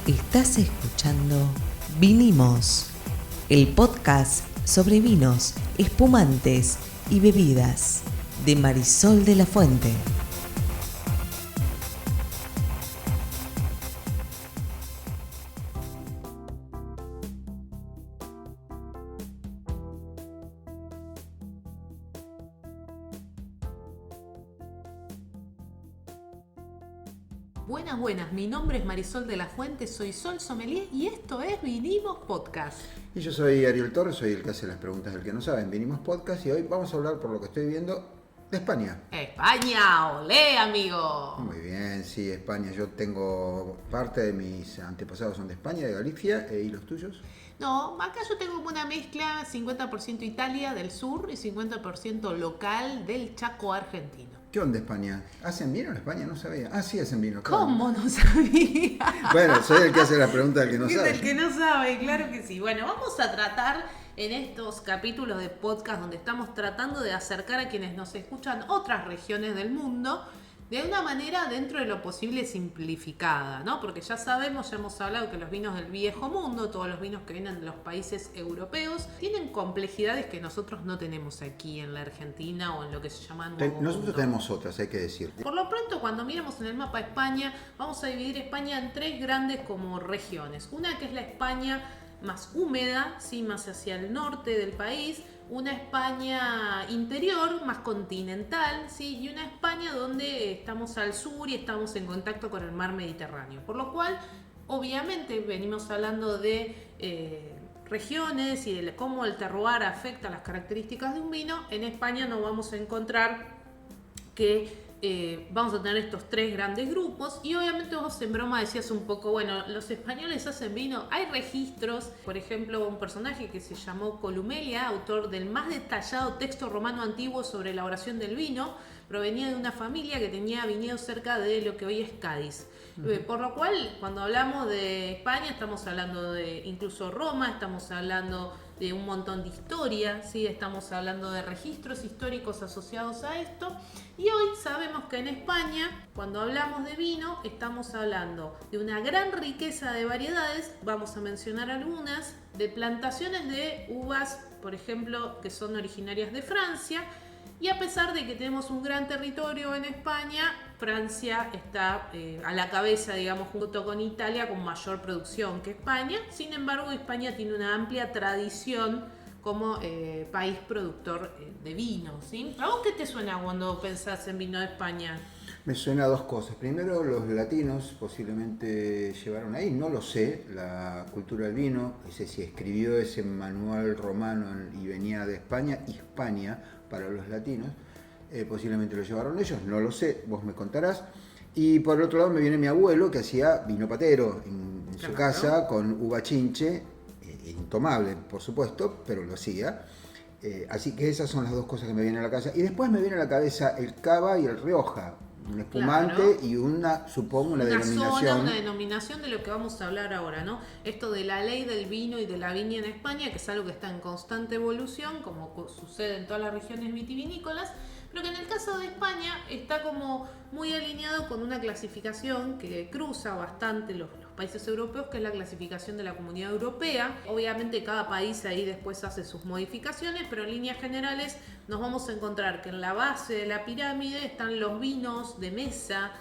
Estás escuchando Vinimos, el podcast sobre vinos, espumantes y bebidas de Marisol de la Fuente. Buenas, mi nombre es Marisol de la Fuente, soy Sol Sommelier y esto es Vinimos Podcast. Y yo soy Ariel Torres, soy el que hace las preguntas del que no saben. Vinimos Podcast y hoy vamos a hablar, por lo que estoy viendo, de España. ¡España! ¡Olé, amigo! Muy bien, sí, España. Yo tengo parte de mis antepasados son de España, de Galicia, ¿y los tuyos? No, acá yo tengo una mezcla 50% Italia del sur y 50% local del Chaco argentino. ¿Qué onda España? ¿Hacen vino en España? No sabía. Ah, sí, hacen vino. Claro. ¿Cómo no sabía? Bueno, soy el que hace la pregunta del que no sabe. El que no sabe, claro que sí. Bueno, vamos a tratar en estos capítulos de podcast donde estamos tratando de acercar a quienes nos escuchan otras regiones del mundo de una manera dentro de lo posible simplificada, ¿no? Porque ya sabemos, ya hemos hablado que los vinos del viejo mundo, todos los vinos que vienen de los países europeos, tienen complejidades que nosotros no tenemos aquí en la Argentina o en lo que se llama Nuevo Nosotros Mundo. tenemos otras, hay que decir. Por lo pronto, cuando miramos en el mapa España, vamos a dividir España en tres grandes como regiones. Una que es la España más húmeda, sí, más hacia el norte del país, una España interior, más continental, ¿sí? Y una España donde estamos al sur y estamos en contacto con el mar Mediterráneo. Por lo cual, obviamente, venimos hablando de regiones y de cómo el terroir afecta las características de un vino. En España nos vamos a encontrar que vamos a tener estos tres grandes grupos y obviamente vos en broma decías un poco, bueno, los españoles hacen vino, hay registros, por ejemplo, un personaje que se llamó Columelia, autor del más detallado texto romano antiguo sobre elaboración del vino, provenía de una familia que tenía viñedos cerca de lo que hoy es Cádiz. Por lo cual, cuando hablamos de España, estamos hablando de incluso Roma, estamos hablando de un montón de historia, ¿sí? Estamos hablando de registros históricos asociados a esto. Y hoy sabemos que en España, cuando hablamos de vino, estamos hablando de una gran riqueza de variedades. Vamos a mencionar algunas, de plantaciones de uvas, por ejemplo, que son originarias de Francia. Y a pesar de que tenemos un gran territorio en España, Francia está a la cabeza, digamos, junto con Italia, con mayor producción que España. Sin embargo, España tiene una amplia tradición como país productor de vino, ¿sí? ¿A vos qué te suena cuando pensás en vino de España? Me suena a dos cosas. Primero, los latinos posiblemente llevaron ahí, no lo sé, la cultura del vino. No sé si escribió ese manual romano y venía de España, Hispania, para los latinos. Posiblemente lo llevaron ellos, no lo sé, vos me contarás. Y por el otro lado me viene mi abuelo que hacía vino patero en su casa con uva chinche, intomable por supuesto, pero lo hacía. Así que esas son las dos cosas que me vienen a la cabeza. Y después me viene a la cabeza el cava y el rioja. Un espumante y supongo una denominación. Una denominación de lo que vamos a hablar ahora, ¿no? Esto de la ley del vino y de la viña en España, que es algo que está en constante evolución, como sucede en todas las regiones vitivinícolas, pero que en el caso de España está como muy alineado con una clasificación que cruza bastante los países europeos, que es la clasificación de la Comunidad Europea. Obviamente cada país ahí después hace sus modificaciones, pero en líneas generales nos vamos a encontrar que en la base de la pirámide están los vinos de mesa,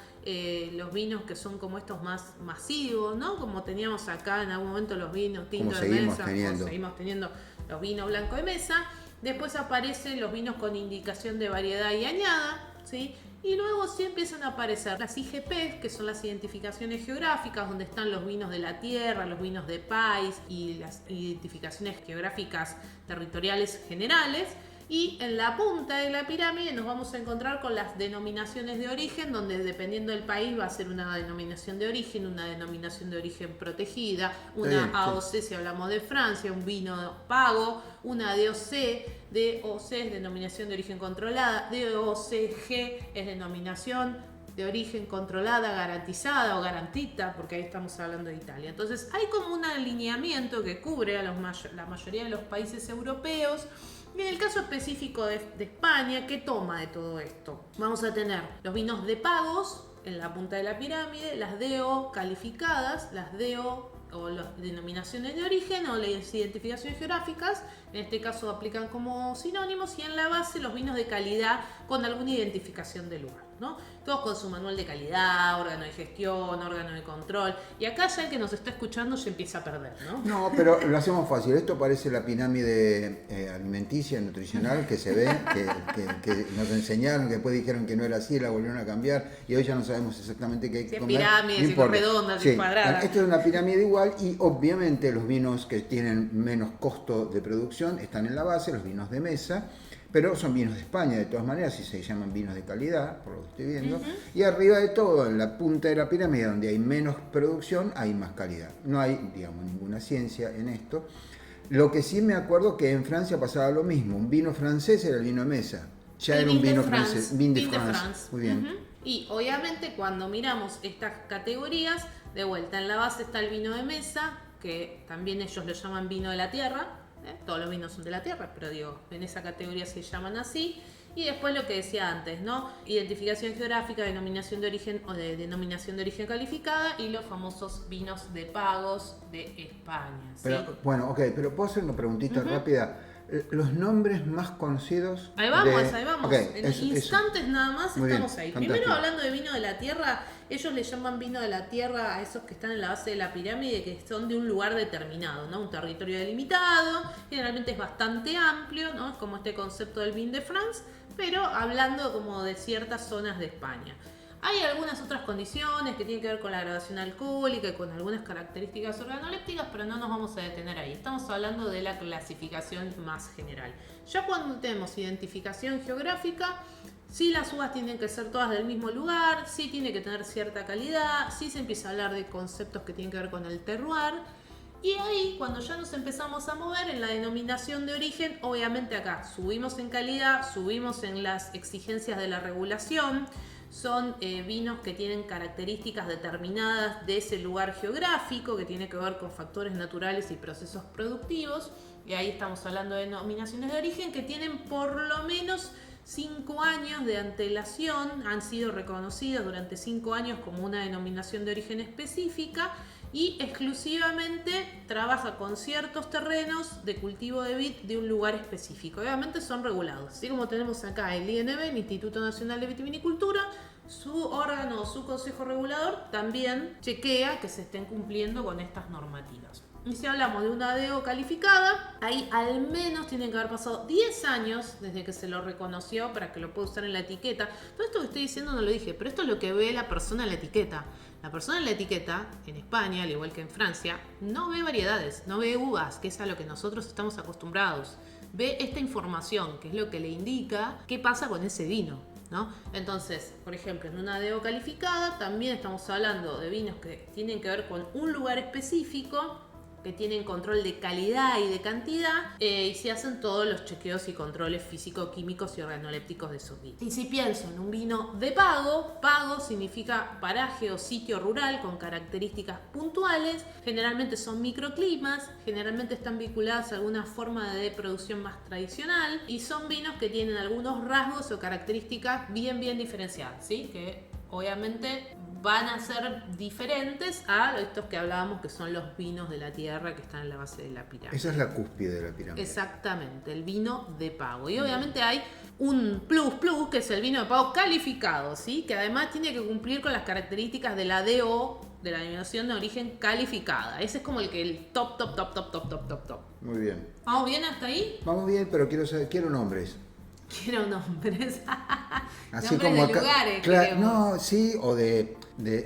los vinos que son como estos más masivos, ¿no? Como teníamos acá en algún momento los vinos tintos de mesa, seguimos teniendo los vinos blancos de mesa. Después aparecen los vinos con indicación de variedad y añada, ¿sí? Y luego sí empiezan a aparecer las IGP, que son las identificaciones geográficas, donde están los vinos de la tierra, los vinos de país y las identificaciones geográficas territoriales generales. Y en la punta de la pirámide nos vamos a encontrar con las denominaciones de origen, donde dependiendo del país va a ser una denominación de origen protegida, una AOC si hablamos de Francia, un vino pago, una DOC, DOC es denominación de origen controlada, DOCG es denominación de origen controlada, garantizada o garantita, porque ahí estamos hablando de Italia. Entonces hay como un alineamiento que cubre a la mayoría de los países europeos. Y en el caso específico de España, ¿qué toma de todo esto? Vamos a tener los vinos de pagos, en la punta de la pirámide, las DO calificadas, las DO o las denominaciones de origen o las identificaciones geográficas, en este caso aplican como sinónimos, y en la base los vinos de calidad con alguna identificación del lugar, ¿no? Todos con su manual de calidad, órgano de gestión, órgano de control, y acá ya el que nos está escuchando se empieza a perder, ¿no? No, pero lo hacemos fácil. Esto parece la pirámide alimenticia, nutricional, que se ve, que nos enseñaron, que después dijeron que no era así, la volvieron a cambiar, y hoy ya no sabemos exactamente qué hay que comer. Si es pirámide, no si es redonda, si es cuadrada. Esto es una pirámide igual, y obviamente los vinos que tienen menos costo de producción están en la base, los vinos de mesa, pero son vinos de España de todas maneras y se llaman vinos de calidad, por lo que estoy viendo. Y arriba de todo, en la punta de la pirámide, donde hay menos producción, hay más calidad. No hay, digamos, ninguna ciencia en esto. Lo que sí me acuerdo que en Francia pasaba lo mismo. Un vino francés era el vino de mesa. Ya era un vino francés. Vin de France. Muy bien. Y obviamente cuando miramos estas categorías, de vuelta en la base está el vino de mesa, que también ellos lo llaman vino de la tierra. Todos los vinos son de la tierra, pero digo, en esa categoría se llaman así. Y después lo que decía antes, ¿no? Identificación geográfica, denominación de origen o de denominación de origen calificada, y los famosos vinos de pagos de España, ¿sí? Pero, bueno, ok, pero ¿puedo hacer una preguntita rápida? Los nombres más conocidos. Ahí vamos. Okay, en instantes nada más muy estamos bien, ahí. fantástico. Primero, hablando de vino de la tierra, ellos le llaman vino de la tierra a esos que están en la base de la pirámide, que son de un lugar determinado, ¿no? Un territorio delimitado, generalmente es bastante amplio, ¿no? Es como este concepto del vin de France, pero hablando como de ciertas zonas de España. Hay algunas otras condiciones que tienen que ver con la graduación alcohólica y con algunas características organolépticas, pero no nos vamos a detener ahí. Estamos hablando de la clasificación más general. Ya cuando tenemos identificación geográfica, sí las uvas tienen que ser todas del mismo lugar, sí tiene que tener cierta calidad, sí se empieza a hablar de conceptos que tienen que ver con el terroir. Y ahí, cuando ya nos empezamos a mover en la denominación de origen, obviamente acá subimos en calidad, subimos en las exigencias de la regulación. Son vinos que tienen características determinadas de ese lugar geográfico, que tiene que ver con factores naturales y procesos productivos. Y ahí estamos hablando de denominaciones de origen que tienen por lo menos 5 años de antelación, han sido reconocidas durante 5 años como una denominación de origen específica, y exclusivamente trabaja con ciertos terrenos de cultivo de vid de un lugar específico. Obviamente son regulados, así como tenemos acá el INV, el Instituto Nacional de Vitivinicultura, su órgano, su consejo regulador también chequea que se estén cumpliendo con estas normativas. Y si hablamos de una DO calificada, ahí al menos tienen que haber pasado 10 años desde que se lo reconoció para que lo pueda usar en la etiqueta. Todo esto que estoy diciendo no lo dije, pero esto es lo que ve la persona en la etiqueta. La persona en la etiqueta, en España, al igual que en Francia, no ve variedades, no ve uvas, que es a lo que nosotros estamos acostumbrados. Ve esta información, que es lo que le indica qué pasa con ese vino, ¿no? Entonces, por ejemplo, en una DO calificada también estamos hablando de vinos que tienen que ver con un lugar específico, que tienen control de calidad y de cantidad, y se hacen todos los chequeos y controles físico-químicos y organolépticos de esos vinos. Y si pienso en un vino de pago, pago significa paraje o sitio rural con características puntuales, generalmente son microclimas, generalmente están vinculadas a alguna forma de producción más tradicional, y son vinos que tienen algunos rasgos o características bien diferenciadas, ¿sí? Que obviamente van a ser diferentes a estos que hablábamos, que son los vinos de la tierra que están en la base de la pirámide. Esa es la cúspide de la pirámide. Exactamente, el vino de pago. Y obviamente hay un plus, que es el vino de pago calificado, ¿sí? Que además tiene que cumplir con las características de la DO, de la denominación de origen calificada. Ese es como el top. Muy bien. ¿Vamos bien hasta ahí? Vamos bien, pero quiero nombres. Quiero nombres. Así nombres como de acá, lugares. no, sí, o de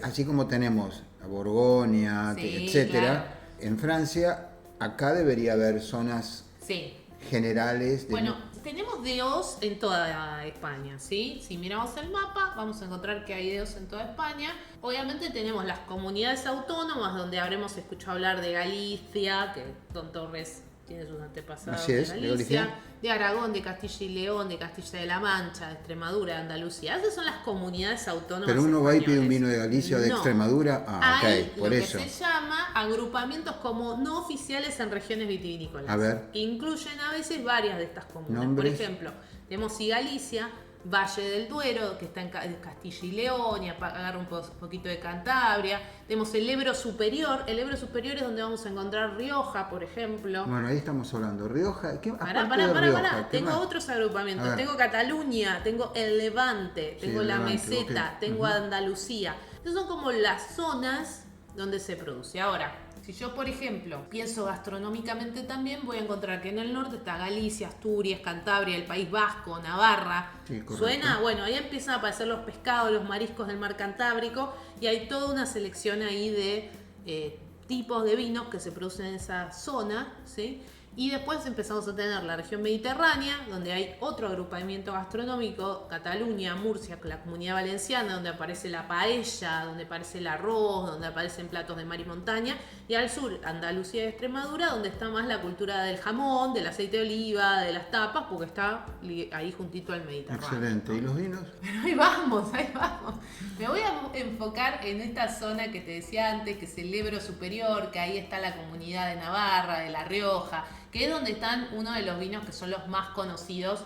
así como tenemos a Borgoña, Sí, etcétera. claro. En Francia, acá debería haber zonas Sí. generales. Bueno, tenemos DOs en toda España, ¿sí? Si miramos el mapa, vamos a encontrar que hay DOs en toda España. Obviamente tenemos las comunidades autónomas, donde habremos escuchado hablar de Galicia, que Don Torres tiene sus antepasados Así es, de de Galicia, Galicia. de Aragón, de Castilla y León, de Castilla de la Mancha, de Extremadura, de Andalucía. Esas son las comunidades autónomas. Pero uno va y pide un españoles. vino de Galicia o de No. Extremadura. Ah, Hay ok, por lo eso. que se llama agrupamientos como no oficiales en regiones vitivinícolas. A ver. Que incluyen a veces varias de estas comunas. Nombres. Por ejemplo, tenemos y Galicia, Valle del Duero, que está en Castilla y León, y agarra un poquito de Cantabria. Tenemos el Ebro Superior. El Ebro Superior es donde vamos a encontrar Rioja, por ejemplo. Bueno, ahí estamos hablando. Rioja, ¿qué Pará. Tengo más? otros agrupamientos. Tengo Cataluña, tengo el Levante, tengo la Meseta, tengo Andalucía. Estas son como las zonas donde se produce. Ahora, si yo, por ejemplo, pienso gastronómicamente también, voy a encontrar que en el norte está Galicia, Asturias, Cantabria, el País Vasco, Navarra. Sí, ¿Suena? Bueno, ahí empiezan a aparecer los pescados, los mariscos del mar Cantábrico y hay toda una selección ahí de tipos de vinos que se producen en esa zona, ¿sí? Y después empezamos a tener la región mediterránea, donde hay otro agrupamiento gastronómico, Cataluña, Murcia, la Comunidad Valenciana, donde aparece la paella, donde aparece el arroz, donde aparecen platos de mar y montaña, y al sur, Andalucía y Extremadura, donde está más la cultura del jamón, del aceite de oliva, de las tapas, porque está ahí juntito al Mediterráneo. Excelente. ¿Y los vinos? Pero ahí vamos. Me voy a enfocar en esta zona que te decía antes, que es el Ebro Superior, que ahí está la comunidad de Navarra, de La Rioja, que es donde están uno de los vinos que son los más conocidos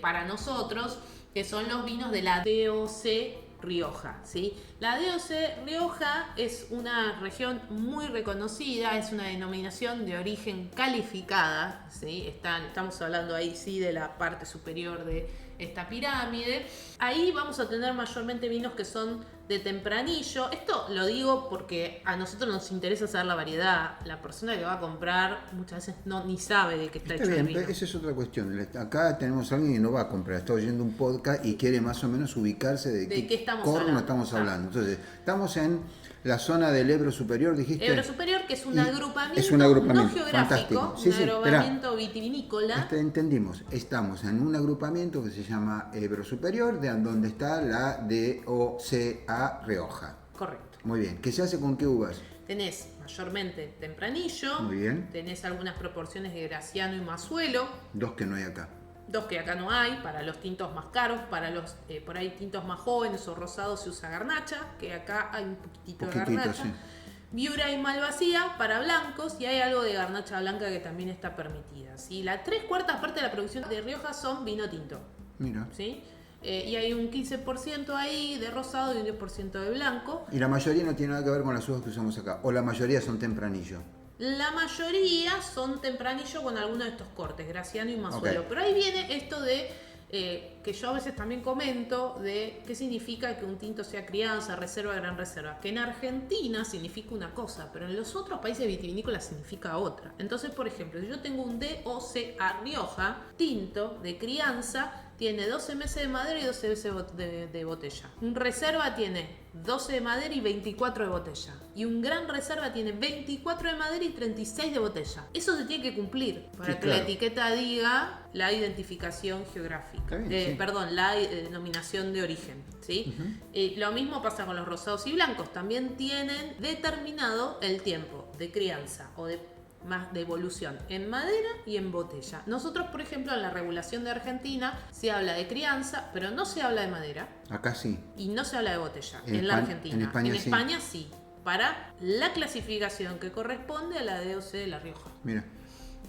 para nosotros, que son los vinos de la DOC Rioja, ¿sí? La DOC Rioja es una región muy reconocida, es una denominación de origen calificada, ¿sí? Estamos hablando ahí sí de la parte superior de esta pirámide. Ahí vamos a tener mayormente vinos que son de tempranillo. Esto lo digo porque a nosotros nos interesa saber la variedad. La persona que va a comprar muchas veces ni sabe de qué está hecho bien, el vino. esa es otra cuestión. Acá tenemos a alguien que no va a comprar, está oyendo un podcast y quiere más o menos ubicarse de qué corno estamos hablando. Entonces, estamos en la zona del Ebro Superior, dijiste. Ebro Superior, que es un agrupamiento, no geográfico, fantástico. Sí, un agrupamiento vitivinícola. Entendimos, estamos en un agrupamiento que se llama Ebro Superior, de donde está la DOCA Rioja. Correcto. Muy bien. ¿Qué se hace con qué uvas? Tenés mayormente tempranillo. Muy bien. Tenés algunas proporciones de Graciano y Mazuelo. Dos que no hay acá. Dos que acá no hay, para los tintos más caros, para los por ahí tintos más jóvenes o rosados se usa garnacha, que acá hay un poquitito de garnacha. Sí. Viura y Malvasía para blancos, y hay algo de garnacha blanca que también está permitida, ¿sí? La 3/4 parte de la producción de Rioja son vino tinto. Mira. ¿Sí? Y hay un 15% ahí de rosado y un 10% de blanco. Y la mayoría no tiene nada que ver con las uvas que usamos acá, o la mayoría son tempranillo. La mayoría son tempranillo con alguno de estos cortes, Graciano y Mazuelo. Okay. Pero ahí viene esto de, que yo a veces también comento, de qué significa que un tinto sea crianza, reserva, gran reserva. Que en Argentina significa una cosa, pero en los otros países vitivinícolas significa otra. Entonces, por ejemplo, si yo tengo un DOCA Rioja, tinto de crianza, tiene 12 meses de madera y 12 meses de botella. Un reserva tiene 12 de madera y 24 de botella. Y un gran reserva tiene 24 de madera y 36 de botella. Eso se tiene que cumplir para que la etiqueta diga la identificación geográfica. Bien, sí. Perdón, la denominación de origen. ¿Sí? Lo mismo pasa con los rosados y blancos. También tienen determinado el tiempo de crianza o de más de evolución en madera y en botella. Nosotros, por ejemplo, en la regulación de Argentina se habla de crianza, pero no se habla de madera. Acá sí. Y no se habla de botella en la Argentina. En España sí. Para la clasificación que corresponde a la DOC de La Rioja. Mira.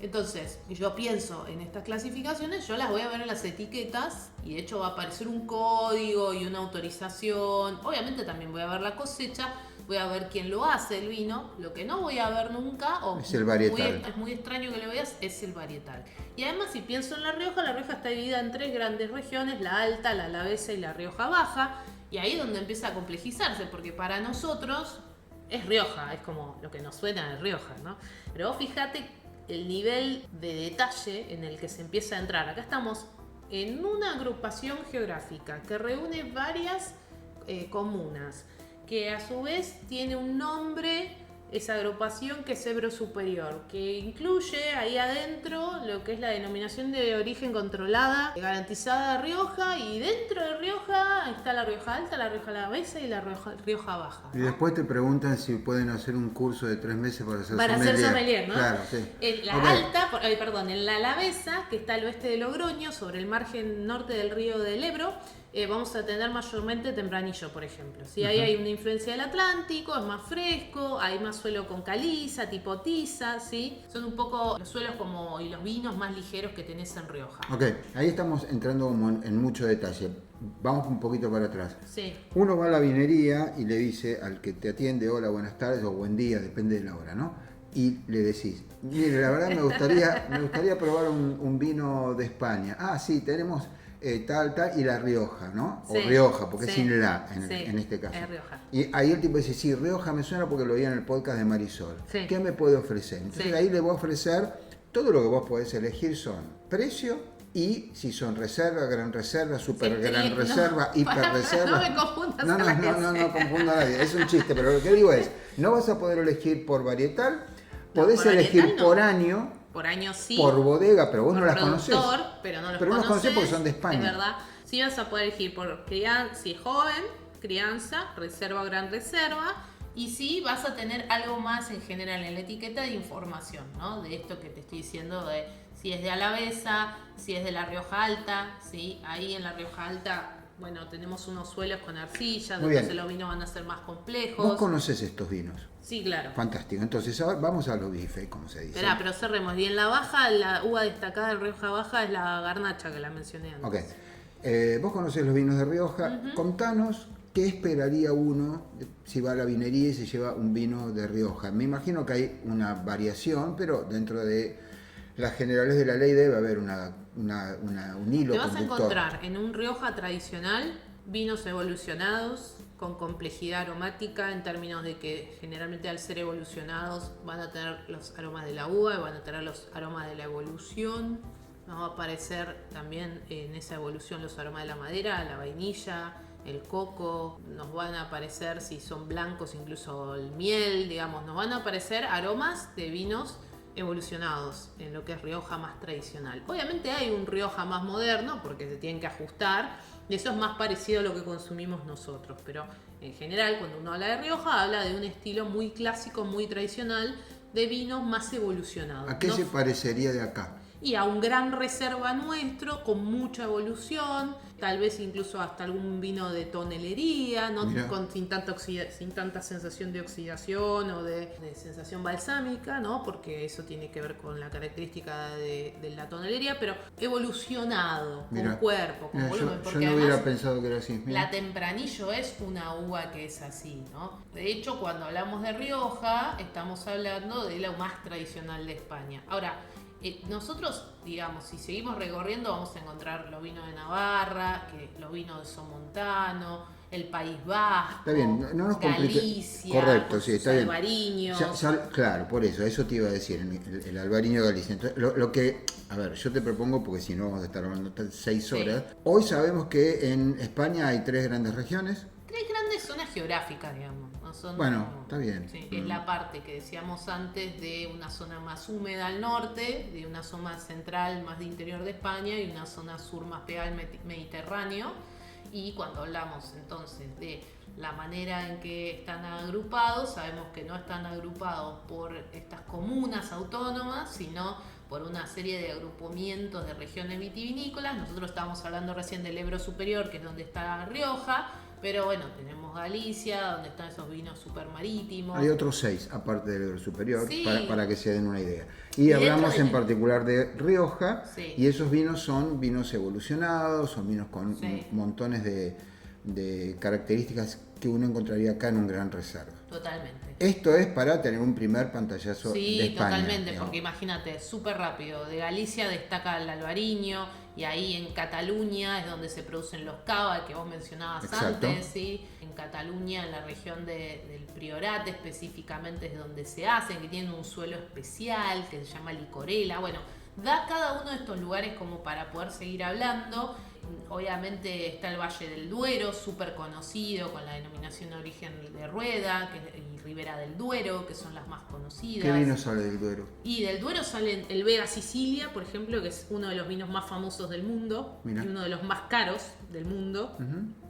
Entonces, yo pienso en estas clasificaciones, yo las voy a ver en las etiquetas y de hecho va a aparecer un código y una autorización. Obviamente también voy a ver la cosecha, voy a ver quién lo hace el vino. Lo que no voy a ver nunca, o es el varietal. Es muy extraño que lo veas, es el varietal. Y además, si pienso en La Rioja está dividida en 3 grandes regiones, la Alta, la Alavesa y la Rioja Baja. Y ahí es donde empieza a complejizarse, porque para nosotros es Rioja, es como lo que nos suena de Rioja, ¿no? Pero vos fíjate el nivel de detalle en el que se empieza a entrar. Acá estamos en una agrupación geográfica que reúne varias comunas, que a su vez tiene un nombre, esa agrupación, que es Ebro Superior, que incluye ahí adentro lo que es la denominación de origen controlada, garantizada de Rioja, y dentro de Rioja está la Rioja Alta, la Rioja Alavesa y la Rioja Baja, ¿no? Y después te preguntan si pueden hacer un curso de 3 meses para ser sommelier, ¿no? Claro, sí. En la Alavesa, que está al oeste de Logroño, sobre el margen norte del río del Ebro, vamos a tener mayormente Tempranillo, por ejemplo. ¿Sí? Ahí hay una influencia del Atlántico, es más fresco, hay más suelo con caliza, tipo tiza, ¿sí? Son un poco los suelos y los vinos más ligeros que tenés en Rioja. Ok, ahí estamos entrando como en mucho detalle. Vamos un poquito para atrás. Sí. Uno va a la vinería y le dice al que te atiende, hola, buenas tardes o buen día, depende de la hora, ¿no? Y le decís, mire, la verdad me gustaría probar un vino de España. Ah, sí, tenemos tal, y La Rioja, ¿no? O Sí, Rioja, porque sí, es sin la sí, en este caso. es Rioja. Y ahí el tipo dice, sí, Rioja me suena porque lo vi en el podcast de Marisol. Sí. ¿Qué me puede ofrecer? Entonces Sí. ahí le voy a ofrecer, todo lo que vos podés elegir son precio y si son reserva, gran reserva, super Sí, gran no, reserva, hiper reserva. no me confundas No, a la no confundo a nadie, es un chiste, pero lo que digo es, no vas a poder elegir por varietal, podés por elegir varietal no. por año, Por año sí. por bodega, pero vos por no las conocés. productor, pero no los Pero no los conocés porque son de Es España. verdad. Sí vas a poder elegir por crianza, si es joven, crianza, reserva o gran reserva. Y sí vas a tener algo más en general en la etiqueta de información, ¿no? De esto que te estoy diciendo, de si es de Alavesa, si es de La Rioja Alta, ¿sí? Ahí en La Rioja Alta, bueno, tenemos unos suelos con arcilla, Muy bien. entonces los vinos van a ser más complejos. Vos conocés estos vinos. Sí, claro. Fantástico. Entonces ahora vamos a los bifes, como se dice. Esperá, pero cerremos. Y en la baja, la uva destacada de Rioja Baja es la garnacha que la mencioné antes. Ok. Vos conocés los vinos de Rioja. Contanos qué esperaría uno si va a la vinería y se lleva un vino de Rioja. Me imagino que hay una variación, pero dentro de las generales de la ley debe haber un hilo Te vas a conductor. encontrar en un Rioja tradicional vinos evolucionados con complejidad aromática en términos de que generalmente al ser evolucionados van a tener los aromas de la uva y van a tener los aromas de la evolución. Nos va a aparecer también en esa evolución los aromas de la madera, la vainilla, el coco. Nos van a aparecer, si son blancos, incluso el miel, digamos. Nos van a aparecer aromas de vinos evolucionados en lo que es Rioja más tradicional. Obviamente hay un Rioja más moderno porque se tienen que ajustar, y eso es más parecido a lo que consumimos nosotros, pero en general cuando uno habla de Rioja habla de un estilo muy clásico, muy tradicional de vinos más evolucionados. ¿A qué se parecería de acá? Y a un gran reserva nuestro con mucha evolución, tal vez incluso hasta algún vino de tonelería, ¿no? sin tanta sensación de oxidación o de sensación balsámica, ¿no? Porque eso tiene que ver con la característica de la tonelería, pero evolucionado, con cuerpo, con volumen. Yo no hubiera pensado que era así. La Tempranillo es una uva que es así, ¿no? De hecho, cuando hablamos de Rioja, estamos hablando de la más tradicional de España. Ahora, nosotros, digamos, si seguimos recorriendo vamos a encontrar los vinos de Navarra, los vinos de Somontano, el País Vasco, está bien, no nos Galicia, correcto, sí, está bien. Albariños. Claro, por eso te iba a decir, el Albariño de Galicia. Entonces, lo que, a ver, yo te propongo, porque si no vamos a estar hablando 6 horas, hoy sabemos que en España hay 3 grandes regiones. 3 grandes zonas geográficas, digamos. No son Está bien. Sí, es la parte que decíamos antes de una zona más húmeda al norte, de una zona central más de interior de España y una zona sur más pegada al Mediterráneo. Y cuando hablamos entonces de la manera en que están agrupados, sabemos que no están agrupados por estas comunas autónomas, sino por una serie de agrupamientos de regiones vitivinícolas. Nosotros estábamos hablando recién del Ebro Superior, que es donde está Rioja, pero bueno, tenemos Galicia, donde están esos vinos supermarítimos. Hay otros 6, aparte del Ebro Superior, Sí. para que se den una idea. Y hablamos en particular de Rioja, Sí. y esos vinos son vinos evolucionados, son vinos con Sí. montones de características que uno encontraría acá en un gran reserva. Totalmente. Esto es para tener un primer pantallazo de Sí, España. totalmente, digamos. porque imagínate, súper rápido, de Galicia destaca el Albariño, y ahí en Cataluña es donde se producen los cava que vos mencionabas Exacto. antes, ¿sí? En Cataluña, en la región del Priorat específicamente es donde se hacen, que tienen un suelo especial que se llama licorela. Bueno, da cada uno de estos lugares como para poder seguir hablando. Obviamente está el Valle del Duero, súper conocido, con la denominación de origen de Rueda, y Ribera del Duero, que son las más conocidas. ¿Qué vino sale del Duero? Y del Duero sale el Vega Sicilia, por ejemplo, que es uno de los vinos más famosos del mundo. Mirá. Y uno de los más caros del mundo.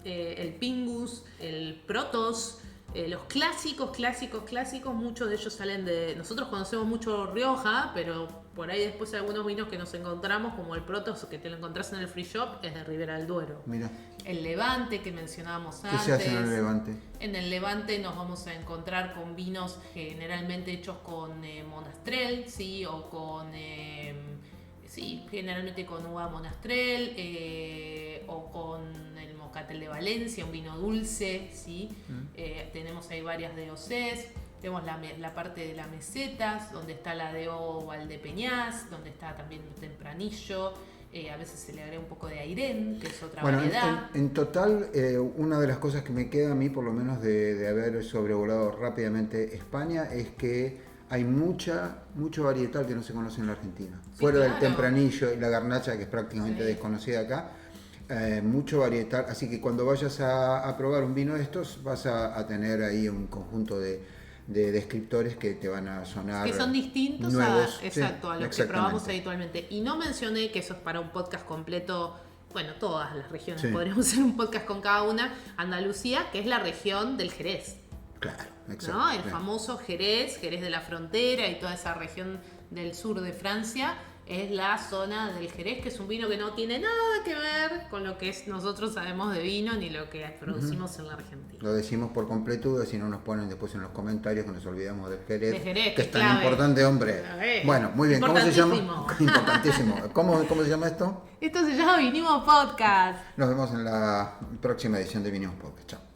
El Pingus, el Protos, Los clásicos, muchos de ellos salen de... Nosotros conocemos mucho Rioja, pero por ahí después algunos vinos que nos encontramos, como el Protos, que te lo encontrás en el free shop, es de Ribera del Duero. Mira. El Levante, que mencionábamos antes. ¿Qué se hace en el Levante? En el Levante nos vamos a encontrar con vinos generalmente hechos con monastrell, ¿sí? O con... sí, generalmente con uva monastrell, o con el Moscatel de Valencia, un vino dulce, ¿sí? Tenemos ahí varias DOCs. Tenemos la parte de las mesetas, donde está la DO Valdepeñas, donde está también el Tempranillo. A veces se le agrega un poco de Airén, que es otra variedad. En total, una de las cosas que me queda a mí, por lo menos de haber sobrevolado rápidamente España, es que hay mucho varietal que no se conoce en la Argentina. Sí, Fuera claro. del Tempranillo y la Garnacha, que es prácticamente desconocida acá, mucho varietal. Así que cuando vayas a probar un vino de estos, vas a tener ahí un conjunto de descriptores que te van a sonar que son distintos nuevos, a los que probamos habitualmente. Y no mencioné que eso es para un podcast completo. Bueno, todas las regiones podríamos hacer un podcast con cada una. Andalucía, que es la región del Jerez. Claro, exacto. ¿No? El famoso Jerez de la Frontera y toda esa región del sur de Francia es la zona del Jerez, que es un vino que no tiene nada que ver con lo que nosotros sabemos de vino ni lo que producimos en la Argentina. Lo decimos por completudo, si no nos ponen después en los comentarios que nos olvidamos del Jerez. De Jerez, que es tan clave. Importante, hombre. Bueno, muy bien. ¿Cómo se llama? Importantísimo. ¿Cómo se llama esto? Esto se llama Vinimos Podcast. Nos vemos en la próxima edición de Vinimos Podcast. Chao.